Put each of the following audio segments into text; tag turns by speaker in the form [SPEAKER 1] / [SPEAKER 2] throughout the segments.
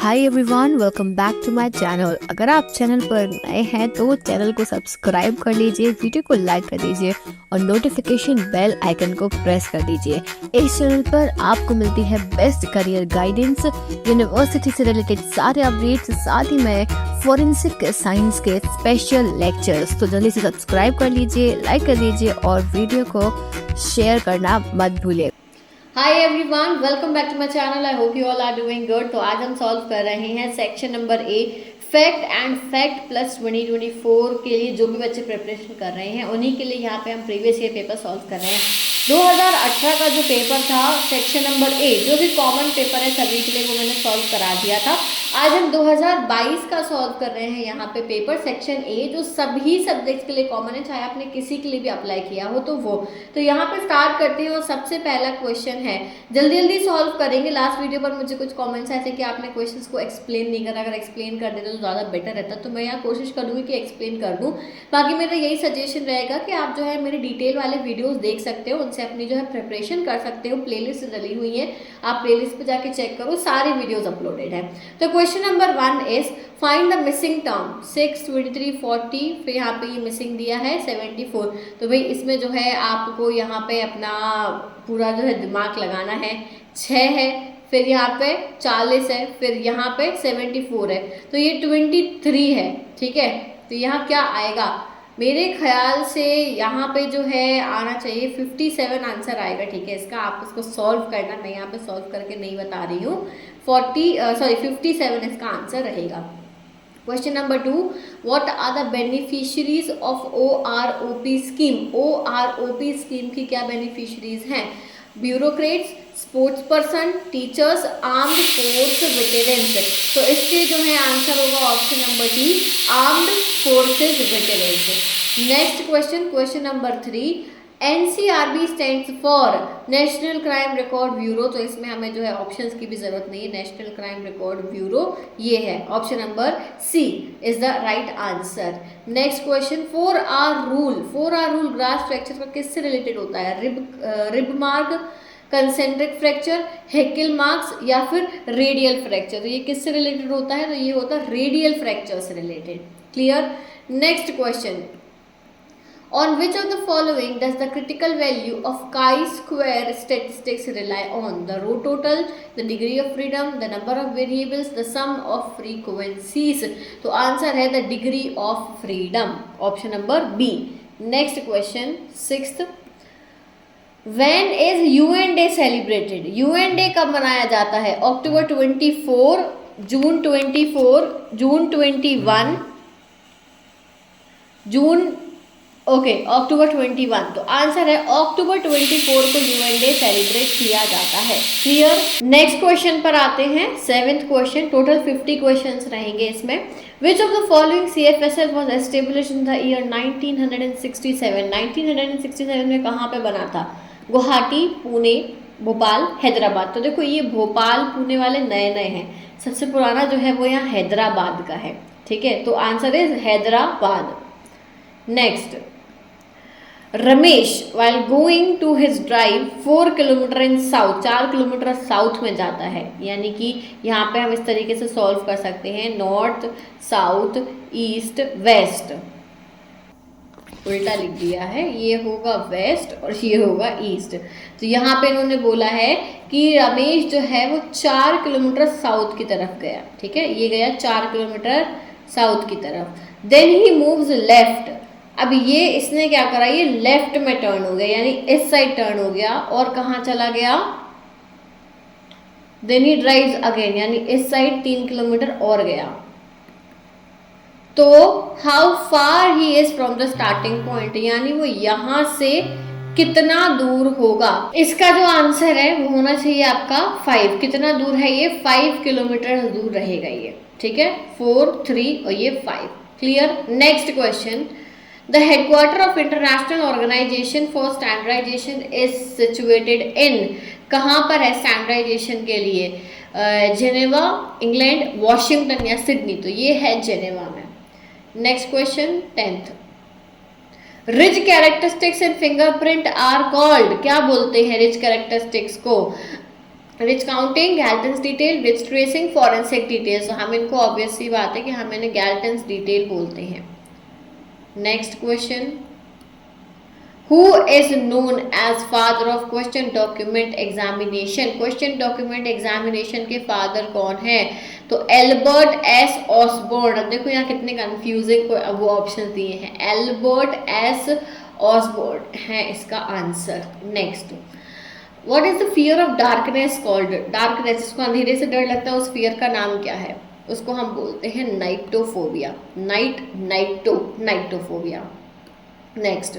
[SPEAKER 1] Hi everyone, welcome back to my channel. अगर आप channel पर नए हैं तो चैनल को सब्सक्राइब कर लीजिए, वीडियो को लाइक कर दीजिए और नोटिफिकेशन बेल आइकन को प्रेस कर दीजिए। इस चैनल पर आपको मिलती है बेस्ट करियर गाइडेंस, यूनिवर्सिटी से रिलेटेड सारे अपडेट्स, साथ ही में फॉरेंसिक साइंस के स्पेशल लेक्चर्स। तो जल्दी से सब्सक्राइब कर लीजिए, लाइक कर लीजिए और वीडियो को शेयर करना मत भूलिए।
[SPEAKER 2] Hi everyone, welcome back to my channel. I hope you all are doing good. तो आज हम सॉल्व कर रहे हैं section number A, fact and fact plus 2024 के लिए जो भी बच्चे प्रिपरेशन कर रहे हैं उन्हीं के लिए यहाँ पे हम प्रीवियस ईयर पेपर सॉल्व कर रहे हैं। 2018 का जो पेपर था सेक्शन नंबर ए, जो भी कॉमन पेपर है सभी के लिए, वो मैंने सॉल्व करा दिया था। आज हम 2022 का सॉल्व कर रहे हैं यहाँ पे पेपर सेक्शन ए, जो सभी सब्जेक्ट्स के लिए कॉमन है, चाहे आपने किसी के लिए भी अप्लाई किया हो तो वो। तो यहाँ पे स्टार्ट करते हैं और सबसे पहला क्वेश्चन है, जल्दी जल्दी सॉल्व करेंगे। लास्ट वीडियो पर मुझे कुछ कमेंट्स आए थे कि आपने क्वेश्चंस को एक्सप्लेन नहीं करा, अगर एक्सप्लेन कर देते तो ज़्यादा बेटर रहता। तो मैं यहाँ कोशिश करूँगी कि एक्सप्लेन कर दूँ। बाकी मेरा यही सजेशन रहेगा कि आप जो है मेरे डिटेल वाले वीडियोज़ देख सकते हो, उनसे अपनी जो है प्रिपरेशन कर सकते हो। प्लेलिस्ट डली हुई है, आप प्लेलिस्ट पर जाके चेक करो, सारी वीडियोज़ अपलोडेड है। तो question number 1 is find the missing term 6, 23, 40, फिर यहाँ पे ये मिसिंग दिया है 74। तो भाई इसमें जो है आपको यहाँ पे अपना पूरा जो है दिमाग लगाना है। 6 है, फिर यहाँ पे 40 है, फिर यहाँ पे 74 है, तो ये 23 है। ठीक है, तो यहाँ क्या आएगा? मेरे ख्याल से यहाँ पे जो है आना चाहिए 57 आंसर आएगा। ठीक है, इसका आप इसको सॉल्व करना, मैं यहाँ पे सॉल्व करके नहीं बता रही हूँ। 57 इसका आंसर रहेगा। Question number 2, what are the beneficiaries of OROP scheme? OROP scheme की क्या बेनिफिशियरीज हैं? Bureaucrats, sports person, teachers, armed force veterans. तो इसके जो है आंसर होगा option number D, armed forces veterans. Next question, question number 3, NCRB stands for national crime record bureau. तो इसमें हमें जो है ऑप्शंस की भी जरूरत नहीं है, नेशनल क्राइम रिकॉर्ड ब्यूरो ये है। Option number C is the right answer. Next question, 4R rule. 4R rule grass fracture का किससे रिलेटेड होता है? Rib mark, concentric fracture, hackle marks या फिर रेडियल फ्रैक्चर। तो ये किससे रिलेटेड होता है? तो ये होता है रेडियल फ्रैक्चर से related. Clear. Next question, on which of the following does the critical value of chi-square statistics rely on? The row total, the degree of freedom, the number of variables, the sum of frequencies. तो answer है the degree of freedom, option number B. Next question, 6th, when is UN Day celebrated? UN Day कब मनाया जाता है? अक्टूबर 24, जून 24, जून 21, जून अक्टूबर 21। तो answer है अक्टूबर 24 को UN day celebrate किया जाता है। क्लियर। नेक्स्ट क्वेश्चन पर आते हैं, 7th क्वेश्चन। टोटल 50 क्वेश्चंस रहेंगे इसमें। विच of the following CFSL was establish in the year 1967? 1967 में कहाँ पे बना था? गुवाहाटी, पुणे, भोपाल, हैदराबाद। तो देखो ये भोपाल पुणे वाले नए नए हैं, सबसे पुराना जो है वो यहाँ हैदराबाद का है। ठीक है, तो answer is Hyderabad. Next, Ramesh while going to his drive 4 kilometre in south, 4 kilometre south में जाता है। यानी कि यहाँ पे हम इस तरीके से सॉल्व कर सकते हैं, नॉर्थ, साउथ, ईस्ट, वेस्ट। उल्टा लिख दिया है, ये होगा वेस्ट और ये होगा ईस्ट। तो यहाँ पे इन्होंने बोला है कि रमेश जो है वो 4 किलोमीटर साउथ की तरफ गया। ठीक है, ये गया 4 किलोमीटर साउथ की तरफ। Then he moves left. अब ये इसने क्या करा, ये लेफ्ट में टर्न हो गया, यानी इस साइड टर्न हो गया और कहाँ चला गया? देन ही ड्राइव्स अगेन, यानी इस साइड 3 किलोमीटर और गया। तो how far he is from the starting point, यानी वो यहां से कितना दूर होगा? इसका जो आंसर है वो होना चाहिए आपका 5। कितना दूर है ये? 5 किलोमीटर दूर रहेगा ये। ठीक है, 4, 3 और ये 5। Clear. Next question, The headquarter of International Organization for Standardization is situated in, कहाँ पर है स्टैंडर्डाइजेशन के लिए? जेनेवा, इंग्लैंड, वॉशिंगटन या सिडनी। तो ये है जेनेवा में। Next question, 10th, ridge characteristics and fingerprint are called. क्या बोलते हैं रिच कैरेक्टरिस्टिक्स को? Ridge counting, Galton's detail, ridge tracing, forensic detail. तो हम इनको ऑब्वियस सी बात है कि हम इन्हें गैल्टन्स डिटेल बोलते हैं। Next question, who is known as father of question document examination. Question document examination के फादर कौन है? तो एल्बर्ट एस ऑसबोर्न। अब देखो यहाँ कितने कंफ्यूजिंग वो ऑप्शन दिए हैं, एल्बर्ट एस ऑसबोर्न है इसका answer. Next, what is the fear of darkness called. Darkness, जिसको अंधेरे से डर लगता है, उस फियर का नाम क्या है? उसको हम बोलते हैं nyctophobia. Nyctophobia. Next,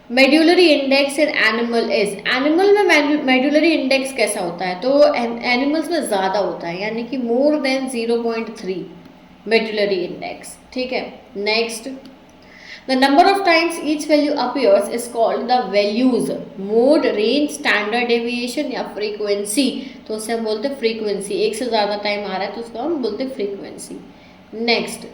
[SPEAKER 2] medullary index in animal is. Animal में मेड्यूलरी इंडेक्स कैसा होता है? तो एनिमल्स में ज़्यादा होता है, यानी कि मोर देन 0.3 मेड्यूलरी इंडेक्स। ठीक है। Next, the number of times each value appears is called the values. Mode, range, standard deviation या फ्रीक्वेंसी। तो उससे हम बोलते हैं फ्रीक्वेंसी। एक से ज़्यादा टाइम आ रहा है तो उसको हम बोलते हैं frequency. Next,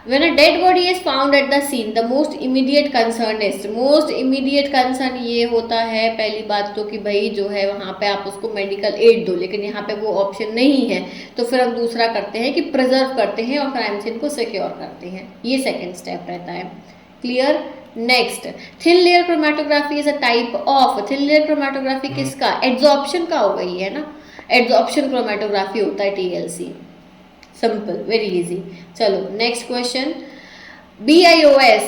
[SPEAKER 2] when a dead body is found at the scene, the most immediate concern is। most immediate concern ये होता है पहली बात तो कि भाई जो है वहाँ पे आप उसको मेडिकल एड दो, लेकिन यहाँ पे वो ऑप्शन नहीं है, तो फिर हम दूसरा करते हैं कि प्रिजर्व करते हैं और क्राइम सीन को सिक्योर करते हैं। ये सेकेंड स्टेप रहता है। Clear. Next, thin layer chromatography is a type of. Thin layer chromatography किसका? एड्सॉर्प्शन का होगा ये, है ना। एड्सॉर्प्शन क्रोमेटोग्राफी होता है TLC। Simple, very easy. चलो next question, BIOS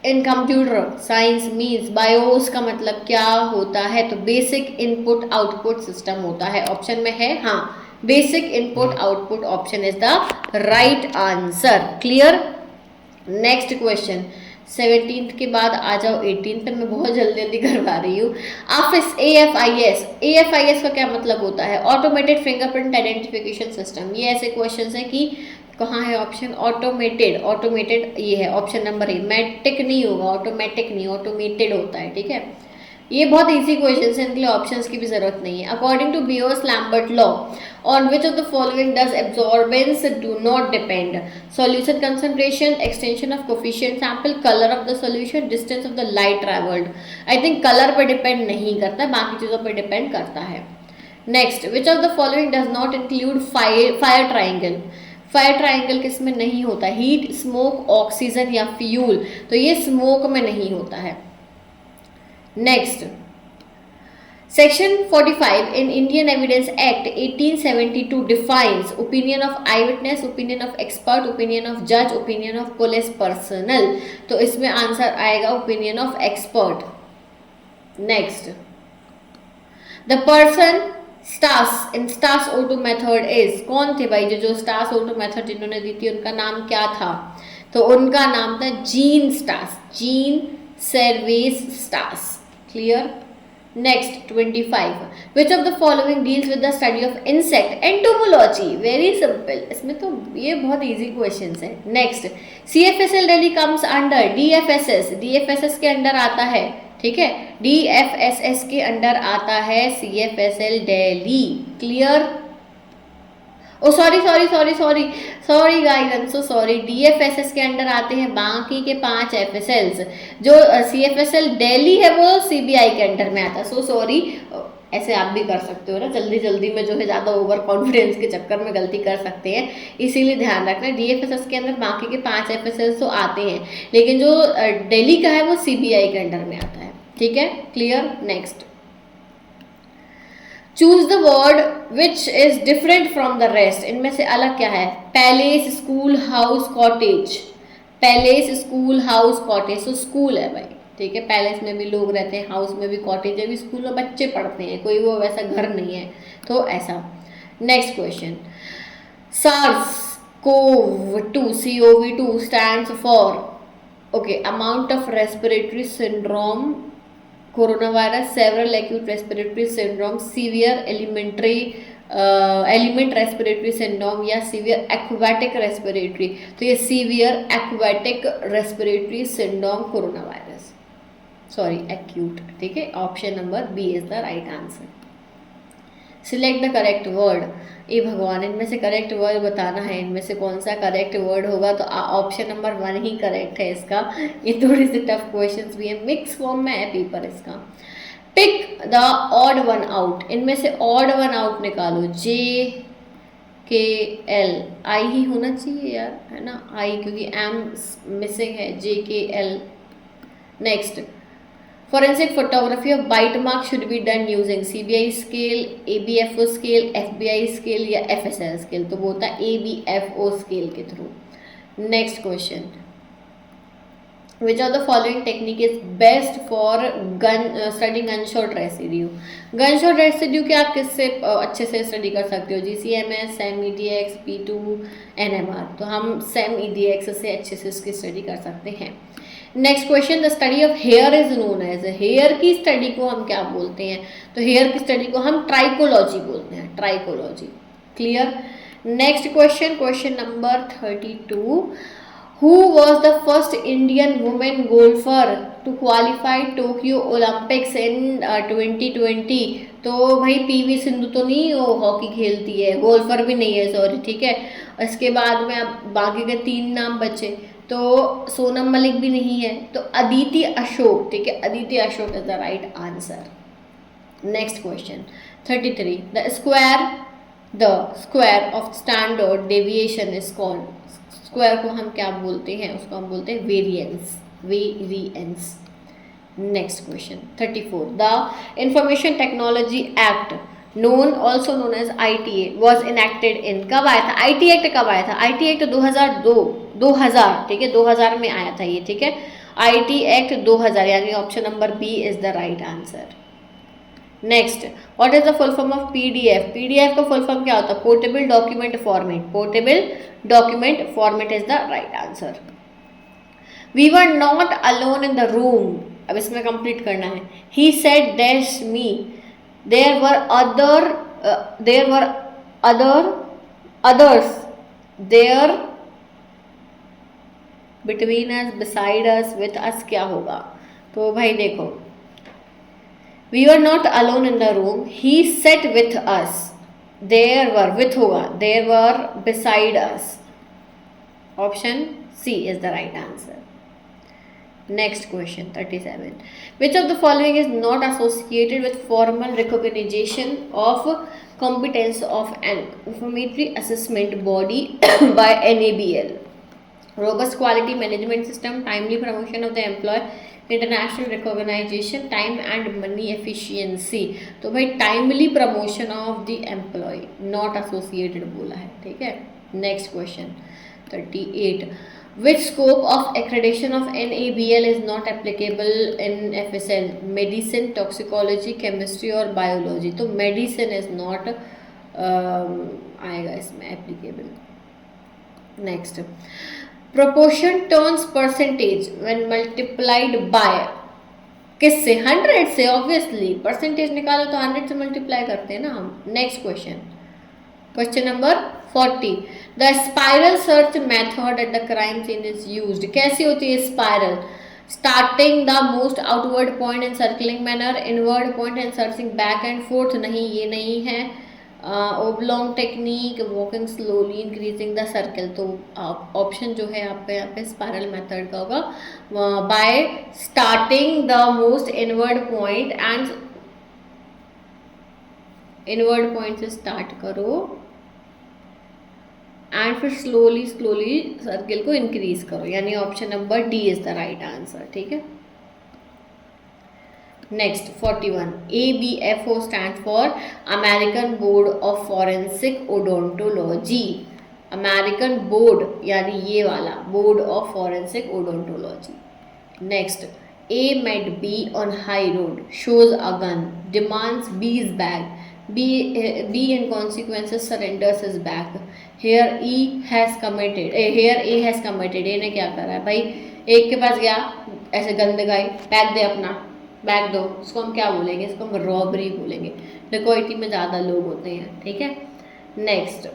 [SPEAKER 2] in computer science means. BIOS का मतलब क्या होता है? तो बेसिक इनपुट आउटपुट सिस्टम होता है। ऑप्शन में है हाँ, basic input output option is the right answer. Clear. Next question, 17th के बाद आ जाओ 18th पर, मैं बहुत जल्दी जल्दी करवा रही हूँ। AFIS का क्या मतलब होता है? Automated fingerprint identification system. ये ऐसे क्वेश्चन है कि कहाँ है ऑप्शन? ऑटोमेटेड ये है ऑप्शन नंबर ए। मैटिक नहीं होगा, ऑटोमेटिक नहीं, ऑटोमेटेड होता है। ठीक है। ये बहुत इजी क्वेश्चन है, इनके लिए ऑप्शंस की भी जरूरत नहीं है। According to Beer's Lambert law, on which of the following does absorbance do not depend? Solution concentration, extension of coefficient sample, colour of the solution, distance of the light travelled. I think colour पर depend नहीं करता, बाकी चीज़ों पर depend करता है। Next, which of the following does not include fire triangle. Fire triangle किस में नहीं होता? हीट, स्मोक, ऑक्सीजन या फ्यूल। तो ये स्मोक में नहीं होता है। Next, section 45 in Indian evidence act 1872 defines opinion of eye witness, opinion of expert, opinion of जज, ओपिनियन ऑफ पुलिस पर्सनल। तो इसमें आंसर आएगा opinion of expert. Next, the person Stas in Stas Otto method is. कौन थे भाई जो Stas Otto method जिन्होंने दी थी, उनका नाम क्या था? तो उनका नाम था gene Stas, gene service Stas. Clear. Next, 25, which of the following deals with the study of insect? Entomology. Very simple, इसमें तो ये बहुत इजी क्वेश्चन है। Next, CFSL Delhi comes under DFSS। DFSS के अंडर आता है, ठीक है, DFSS के अंडर आता है CFSL Delhi. Clear. Oh sorry guys, I am so sorry. DFSS के अंडर आते हैं बाकी के 5 FSLs। जो CFSL दिल्ली है वो CBI के अंडर में आता है। सो सॉरी, ऐसे आप भी कर सकते हो ना, जल्दी जल्दी में जो है ज़्यादा ओवर कॉन्फिडेंस के चक्कर में गलती कर सकते हैं, इसीलिए ध्यान रखना। DFSS के अंदर बाकी के 5 FSLs तो आते हैं, लेकिन जो दिल्ली का है वो CBI के अंडर में आता है। ठीक है। Clear. Next, choose the word which is different from the rest. इनमें से अलग क्या है? Palace, school, house, cottage. Palace, school, house, cottage. तो स्कूल है भाई, ठीक है। पैलेस में भी लोग रहते हैं, हाउस में भी, कॉटेज में भी, स्कूल में बच्चे पढ़ते हैं, कोई वो वैसा घर नहीं है, तो ऐसा। Next question, SARS-CoV-2 CoV-2 stands for amount of respiratory syndrome, coronavirus, several acute respiratory syndrome, severe element respiratory syndrome या severe aquatic respiratory। तो ये severe aquatic respiratory syndrome coronavirus, sorry acute। ठीक है। Option number B is the right answer. Select the correct word. ए भगवान, इनमें से correct word बताना है, इनमें से कौन सा करेक्ट वर्ड होगा? तो ऑप्शन नंबर 1 ही करेक्ट है इसका। ये थोड़ी सी टफ क्वेश्चंस भी है, मिक्स फॉर्म में है पेपर इसका। Pick the odd one out, इनमें से ऑड वन आउट निकालो। JKL, आई ही होना चाहिए यार, है ना, आई, क्योंकि एम मिसिंग है, JKL। नेक्स्ट, forensic photography of bite mark should be done using CBI scale, ABFO scale, FBI scale या FSL scale, तो वो होता है ABFO scale के through. Next question, which of the following technique is best for studying gunshot residue? gunshot residue के आप किससे अच्छे से स्टडी कर सकते हो? GCMS, SEM-EDX, P2, NMR। तो हम SEM-EDX से अच्छे से इसकी स्टडी कर सकते हैं। Next question, the study of hair is known as, hair की स्टडी को हम क्या बोलते हैं? तो हेयर की स्टडी को हम ट्राइकोलॉजी बोलते हैं, trichology. Clear. Next question, question number 32, who was the first Indian women golfer to qualify Tokyo Olympics in 2020? तो भाई PV सिंधु तो नहीं, वो हॉकी खेलती है, गोल्फर भी नहीं है, सॉरी, ठीक है। इसके बाद में अब बाकी के 3 नाम बचे, तो सोनम मलिक भी नहीं है, तो अदिति अशोक, ठीक है, Aditi Ashok is the right answer. Next question 33, the square of standard deviation is called, square को हम क्या बोलते हैं? उसको हम बोलते हैं variance, variance. Next question 34, the information technology act known also known as ITA was enacted in, कब आया था? IT एक्ट कब आया था? IT एक्ट 2000, ठीक है, 2000 में आया था ये, ठीक है, IT एक्ट 2000, यानी option number B is the right answer. Next, what is the full form of PDF? PDF का फुल फॉर्म क्या होता है? Portable document format, portable document format is the right answer. We were not alone in the room, अब इसमें complete करना है। He said dash me, there were others there between us, beside us, with us, क्या होगा? तो भाई देखो, we were not alone in the room, he sat with us, there were, with होगा, there were beside us, option C is the right answer. Next question 37, which of the following is not associated with formal recognition of competence of an informatory assessment body by NABL? Robust quality management system, timely promotion of the employee, international recognition, time and money efficiency। तो भाई timely promotion of the employee, not associated बोला है, ठीक है। Next question 38, which scope of accreditation of NABL is not applicable in FSL? medicine, toxicology, chemistry और biology। तो medicine is not आएगा इसमें applicable। next, proportion turns percentage when multiplied by, किससे? 100 से, ऑब्वियसली, परसेंटेज निकालो तो 100 से मल्टीप्लाई करते हैं ना हम। Next question, question number 40, the spiral search method at the crime scene is used. कैसी होती है spiral? Starting the most outward point in circling manner, inward point and searching back and forth, नहीं ये नहीं है। Oblong technique, walking slowly, increasing the circle. तो option जो है आपका यहाँ पे स्पाइरल मेथड का होगा, by starting the most inward point and inward point से स्टार्ट करो एंड फिर स्लोली सर्किल को इंक्रीज करो, यानी option number D is the right answer, ठीक है। Next 41, ABFO stand for American board of forensic odontology. American board यानी ये वाला, board of forensic odontology. Next, A met B on high road, shows a gun, demands B's bag, B in consequences surrenders his bag. Here A has committed, A ने क्या करा है भाई? एक के पास गया, ऐसे गन दिखाई, बैग दे अपना, बैग दो, इसको हम क्या बोलेंगे? इसको हम रॉबरी बोलेंगे। डिकॉइटी में ज़्यादा लोग होते हैं, ठीक है। Next,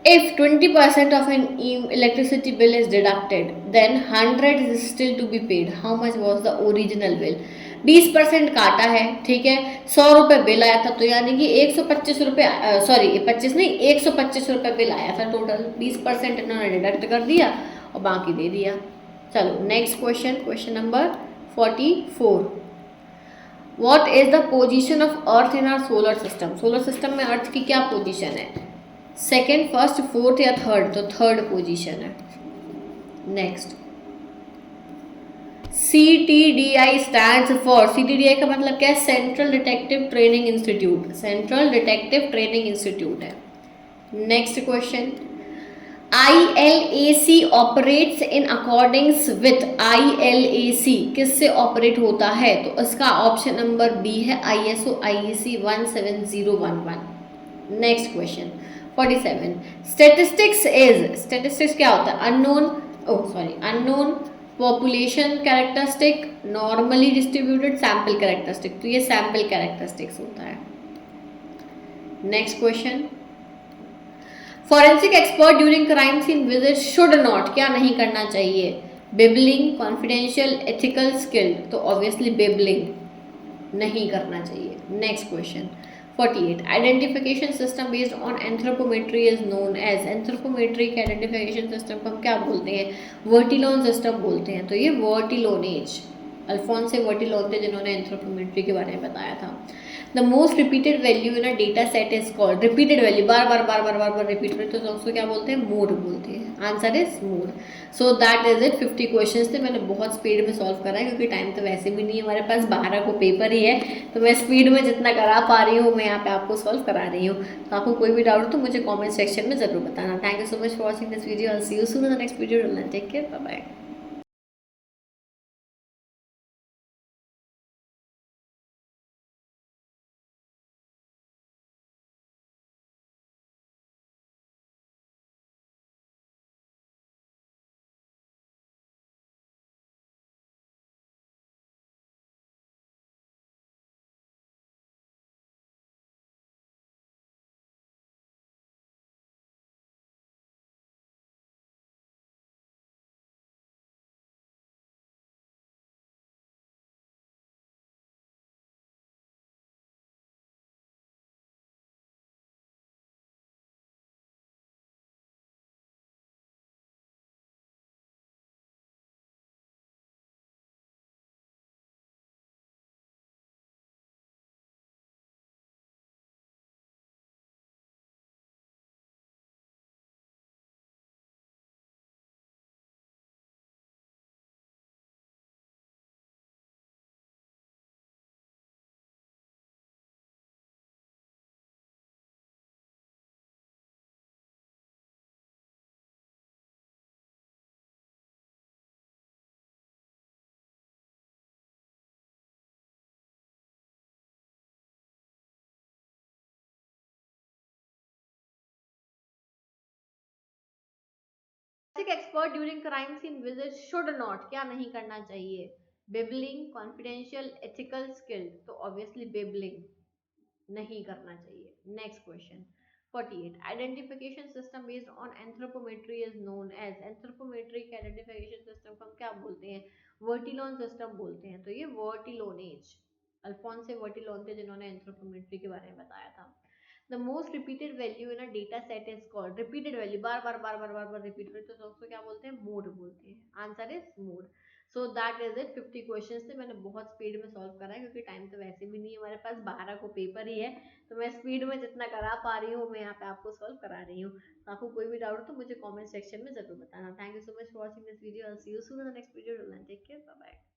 [SPEAKER 2] if 20% of an electricity bill is deducted, then 100 is still to be paid. How much was the original bill? 20% काटा है, ठीक है, 100 रुपये बिल आया था, तो यानी कि 125 रुपये, सॉरी 25 नहीं, 125 रुपये बिल आया था टोटल, 20% इन्होंने डिडक्ट कर दिया और बाकी दे दिया। चलो next question, question number 44, what is the position of earth in our solar system? Solar system में अर्थ की क्या पोजीशन है? सेकेंड, फर्स्ट, फोर्थ या थर्ड? तो थर्ड पोजीशन है। Next, CTDI stands for, CTDI का मतलब क्या है? Central detective training institute, central detective training institute है। Next question, ILAC operates in accordings with, ILAC किससे ऑपरेट होता है? तो इसका ऑप्शन नंबर बी है ISO IEC 17011। Next question 47, statistics is, statistics क्या होता है? Unknown population characteristic, normally distributed, sample characteristic. तो ये सैम्पल कैरेक्टरिस्टिक्स होता है। Next question, forensic expert during crime scene visit should not, क्या नहीं करना चाहिए? Babbling, confidential, ethical, skilled. तो ऑब्वियसली बिबलिंग नहीं करना चाहिए। Next question 48, identification system based on anthropometry is known as, anthropometry के आइडेंटिफिकेशन सिस्टम को हम क्या बोलते हैं? वर्टिलोन सिस्टम बोलते हैं। तो ये वर्टिलोनेज, अल्फोंसे वर्टिलोन थे जिन्होंने एंथ्रोपोमेट्री के बारे में बताया था। The most repeated value in a data set is called, repeated value bar bar bar bar bar bar repeat करते तो उसको क्या बोलते हैं? मोड बोलते हैं। Answer is mode. So that is it. 50 questions थे, मैंने बहुत स्पीड में सॉल्व करा है क्योंकि टाइम तो वैसे भी नहीं है हमारे पास, 12 को पेपर ही है, तो मैं स्पीड में जितना करा पा रही हूँ मैं यहाँ पे आपको सॉल्व करा रही हूँ। तो आपको कोई भी डाउट हो तो मुझे कॉमेंट सेक्शन में जरूर बताना। Thank you so much for watching this video. I see you soon in the next video. Take care, bye bye. Expert during crime scene visit should not, क्या नहीं करना चाहिए? Babbling, confidential, ethical, skilled. तो obviously babbling नहीं करना चाहिए। Next question 48, identification system based on anthropometry is known as, anthropometry के identification system को हम क्या बोलते हैं? वर्टिलोन सिस्टम बोलते हैं। तो ये वर्टिलोनेज, अल्फोंसे वर्टिलोन थे जिन्होंने एंथ्रोपोमेट्री के बारे में बताया था। The most repeated value in a data set is called, repeated value bar bar bar bar bar bar repeat करते तो उसको क्या बोलते हैं? मोड बोलते हैं। Answer is mode. So that is it. 50 questions थे, मैंने बहुत स्पीड में सॉल्व करा है क्योंकि टाइम तो वैसे भी नहीं है हमारे पास, 12 को पेपर ही है, तो मैं स्पीड में जितना करा पा रही हूँ मैं यहाँ पे आपको सॉल्व करा रही हूँ। तो आपको कोई भी डाउट हो तो मुझे कमेंट सेक्शन में जरूर बताना। Thank you so much for watching this video. I see you soon in the next video. Take care, bye bye.